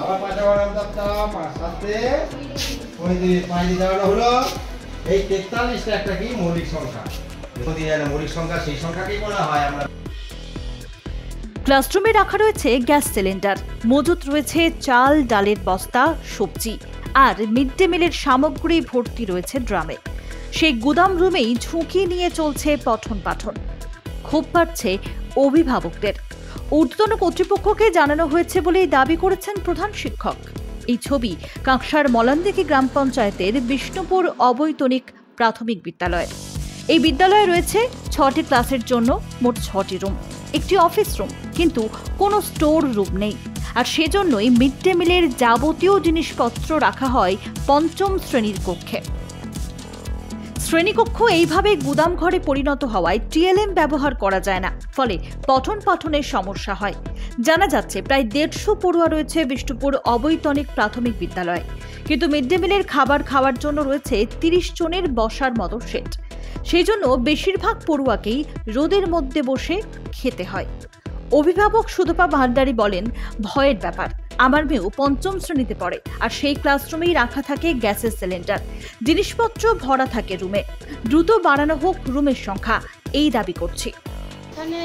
আবার 5 বারাম দাও 5 সাথে ওই যে 5 দেওয়া হলো এই 43টা একটা কি মৌলিক সংখ্যা যদি না মৌলিক সংখ্যা সেই সংখ্যাকেই বলা হয় আমরা। ক্লাসরুমে রাখা রয়েছে গ্যাস সিলিন্ডার, মজুত রয়েছে চাল ডালের বস্তা, সবজি আর মিড ডে মিলের সামগ্রী ভর্তি রয়েছে ড্রামে। সেই গুদাম রুমেই ঝুঁকি নিয়ে চলছে পঠন পাঠন। ক্ষোভ বাড়ছে অভিভাবকদের। ঊর্ধ্বতন কর্তৃপক্ষকে জানানো হয়েছে বলেই দাবি করেছেন প্রধান শিক্ষক। এই ছবি কাঁকসার মলানদিঘি গ্রাম পঞ্চায়েতের বিষ্ণুপুর অবৈতনিক প্রাথমিক বিদ্যালয়ের। এই বিদ্যালয়ে রয়েছে 6টি ক্লাসের জন্য মোট 6টি রুম, একটি অফিস রুম, কিন্তু কোনো স্টোর রুম নেই। আর সেজন্যই মিড ডে মিলের যাবতীয় জিনিসপত্র রাখা হয় 5ম শ্রেণীর কক্ষে। শ্রেণীকক্ষ এইভাবে গুদাম ঘরে পরিণত হওয়ায় টিএলএম ব্যবহার করা যায় না, ফলে পঠন পাঠনের সমস্যা হয়। জানা যাচ্ছে প্রায় 150 পড়ুয়া রয়েছে বিষ্ণুপুর অবৈতনিক প্রাথমিক বিদ্যালয়ে, কিন্তু মিড ডে মিলের খাবার খাওয়ার জন্য রয়েছে 30 জনের বসার মতো সেট। সেই জন্য বেশিরভাগ পড়ুয়াকেই রোদের মধ্যে বসে খেতে হয়। অভিভাবক সুদপা ভান্ডারী বলেন, ভয়ের ব্যাপার। আমার মেয়েও 5ম শ্রেণীতে পড়ে, আর সেই ক্লাসরুমেই রাখা থাকে গ্যাসের সিলিন্ডার, জিনিসপত্র ভরা থাকে রুমে। দ্রুত বাড়ানো হোক রুমের সংখ্যা, এই দাবি করছি। এখানে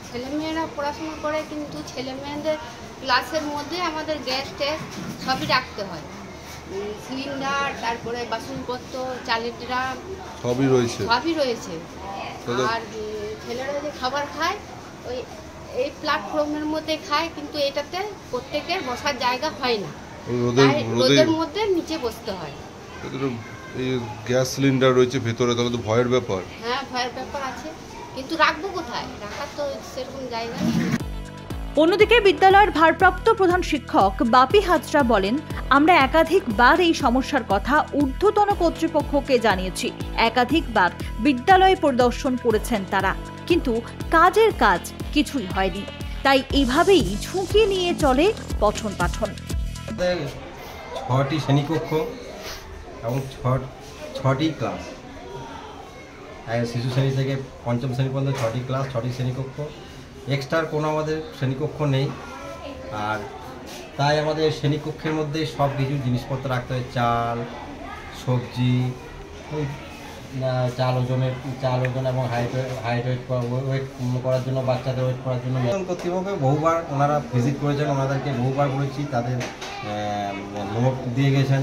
ছেলেমেয়েরা পড়াশোনা করে, কিন্তু ছেলেমেয়েদের ক্লাসের মধ্যে আমাদের গ্যাস ট্যাস সবই রাখতে হয়, সিলিন্ডার, তারপরে বাসনপত্র, চালের ড্রাম সবই রয়েছে। আর ছেলেরা যে খাবার খায় ওই এই প্ল্যাটফর্মের মধ্যে খায়, কিন্তু এটাতে প্রত্যেকের বসার জায়গা হয় না, রোদের মধ্যে নিচে বসতে হয়। এই গ্যাস সিলিন্ডার রয়েছে ভেতরে, তাহলে তো ভয়ের ব্যাপার। হ্যাঁ, ভয়ের ব্যাপার আছে, কিন্তু রাখবো কোথায়? রাখার তো সেরকম জায়গা নেই। অন্যদিকে বিদ্যালয়ের ভারপ্রাপ্ত প্রধান শিক্ষক বাপি হাজরা বলেন, আমরা একাধিকবার এই সমস্যার কথা ঊর্ধ্বতন কর্তৃপক্ষকে জানিয়েছি। একাধিকবার বিদ্যালয়ে পরিদর্শন করেছেন তারা, কিন্তু কাজের কাজ কিছুই হয়নি। তাই এইভাবেই ঝুঁকি নিয়ে চলে পঠন পাঠন। 6টি শ্রেণীকক্ষ এবং 6টি ক্লাস, শিশু শ্রেণী থেকে 5ম শ্রেণী পর্যন্ত 6টি ক্লাস, 6টি শ্রেণীকক্ষ। এক্সট্রার কোনো আমাদের শ্রেণীকক্ষ নেই, আর তাই আমাদের শ্রেণীকক্ষের মধ্যে সব কিছু জিনিসপত্র রাখতে হয়, চাল, সবজি, চাল ওজন এবং ওয়েট করার জন্য, বাচ্চাদের ওয়েট করার জন্য। কর্তৃপক্ষ বহুবার ওনারা ভিজিট করেছেন, ওনাদেরকে বহুবার বলেছি, তাদের নোট দিয়ে গেছেন,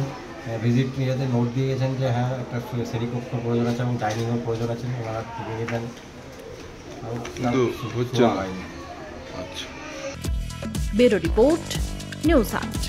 ভিজিট ইয়েতে নোট দিয়ে গেছেন যে হ্যাঁ একটা শ্রেণীকক্ষ প্রয়োজন আছে এবং ডাইনিংয়ের প্রয়োজন আছে, ওনারা দিয়ে গেছেন, ব্যুরো রিপোর্ট, নিউজ 8।